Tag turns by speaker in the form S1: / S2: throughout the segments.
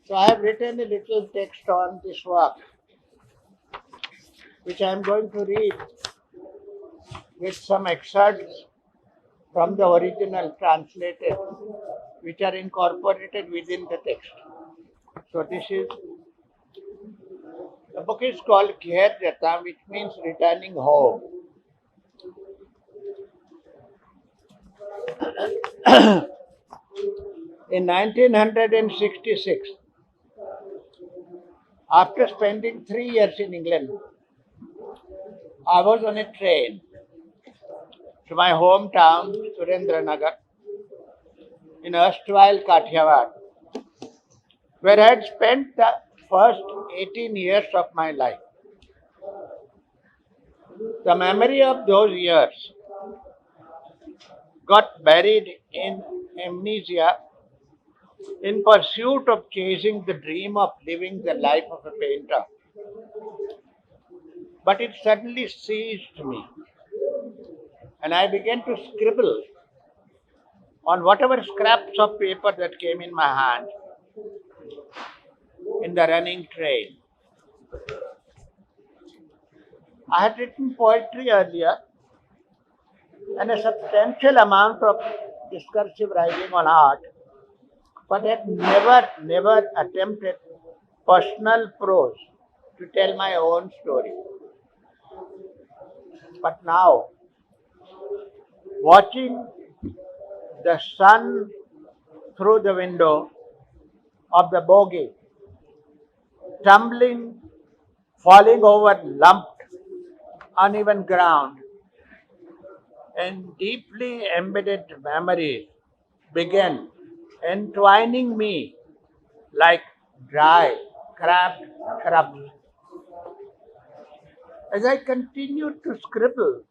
S1: So I have written a little text on this work, which I am going to read with some excerpts from the original translated, which are incorporated within the text. So the book is called Gher Jata, which means returning home. In 1966, after spending 3 years in England, I was on a train to my hometown, Surendranagar, in erstwhile Kathiawar, where I had spent the first 18 years of my life. The memory of those years got buried in amnesia in pursuit of chasing the dream of living the life of a painter. But it suddenly seized me, and I began to scribble on whatever scraps of paper that came in my hand in the running train. I had written poetry earlier and a substantial amount of discursive writing on art, but had never attempted personal prose to tell my own story. But now, watching the sun through the window of the bogie, tumbling, falling over lumped, uneven ground, and deeply embedded memories began entwining me like dry, crabbed shrubs. As I continued to scribble,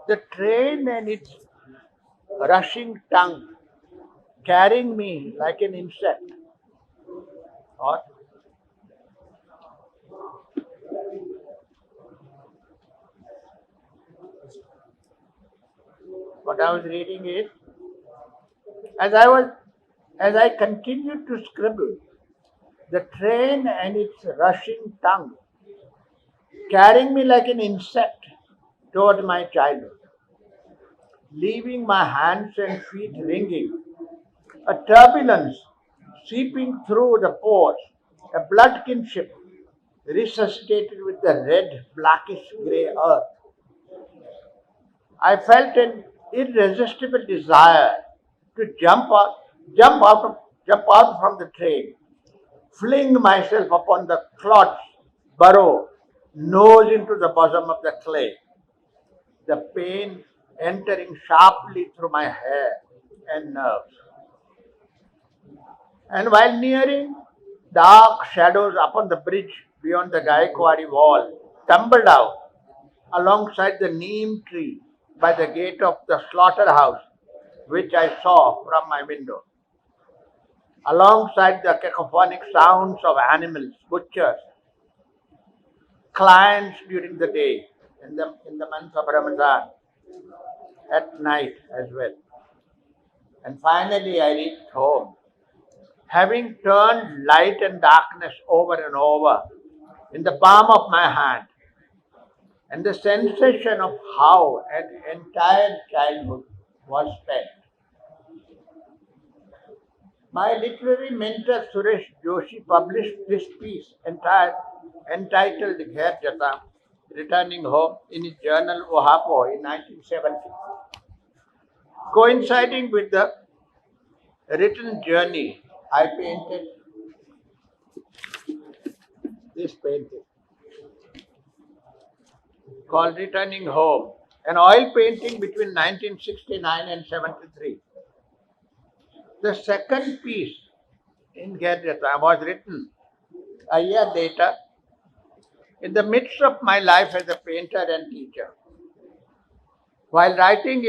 S1: the train and its rushing tongue carrying me like an insect. Or what I was reading is, as I was as I continued to scribble, the train and its rushing tongue carrying me like an insect toward my childhood, leaving my hands and feet ringing, a turbulence seeping through the pores, a blood kinship resuscitated with the red, blackish grey earth. I felt an irresistible desire to jump out from the train, fling myself upon the clods, burrow nose into the bosom of the clay, the pain entering sharply through my hair and nerves. And while nearing, dark shadows upon the bridge beyond the Gaikwadi wall tumbled out alongside the neem tree by the gate of the slaughterhouse, which I saw from my window. Alongside the cacophonic sounds of animals, butchers, clients during the day, in the month of Ramadan, at night as well. And finally, I reached home, having turned light and darkness over and over in the palm of my hand, and the sensation of how an entire childhood was spent. My literary mentor Suresh Joshi published this piece entitled Gher Jata, Returning Home, in his journal Ohapo in 1970. Coinciding with the written journey, I painted this painting called Returning Home, an oil painting between 1969 and 73. The second piece in Gher Jata was written a year later in the midst of my life as a painter and teacher. While writing,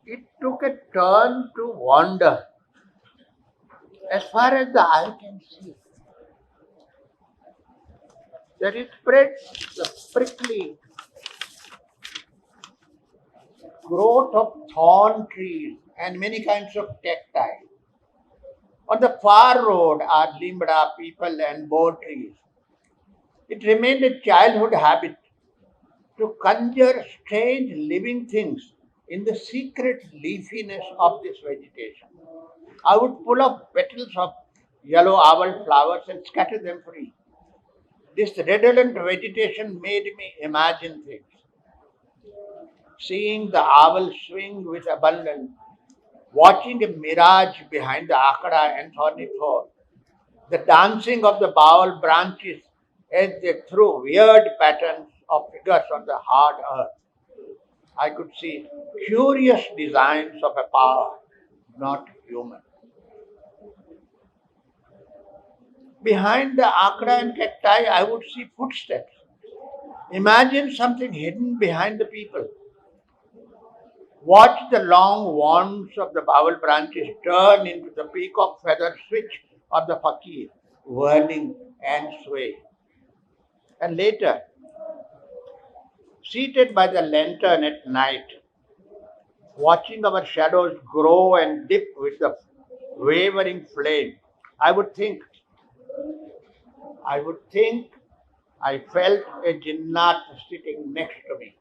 S1: it took a turn to wander as far as the eye can see. That it spreads the prickly growth of thorn trees and many kinds of cacti. On the far road are limbra, people, and bo trees. It remained a childhood habit to conjure strange living things in the secret leafiness of this vegetation. I would pull up petals of yellow owl flowers and scatter them free. This redolent vegetation made me imagine things. Seeing the owl swing with abandon, watching a mirage behind the akada and thorny thorn, the dancing of the bowl branches as they threw weird patterns of figures on the hard earth. I could see curious designs of a power, not human. Behind the akra and cacti, I would see footsteps. Imagine something hidden behind the people. Watch the long wands of the bowel branches turn into the peacock feather switch of the fakir, whirling and sway. And later, seated by the lantern at night, watching our shadows grow and dip with the wavering flame, I would think, I felt a jinnat sitting next to me.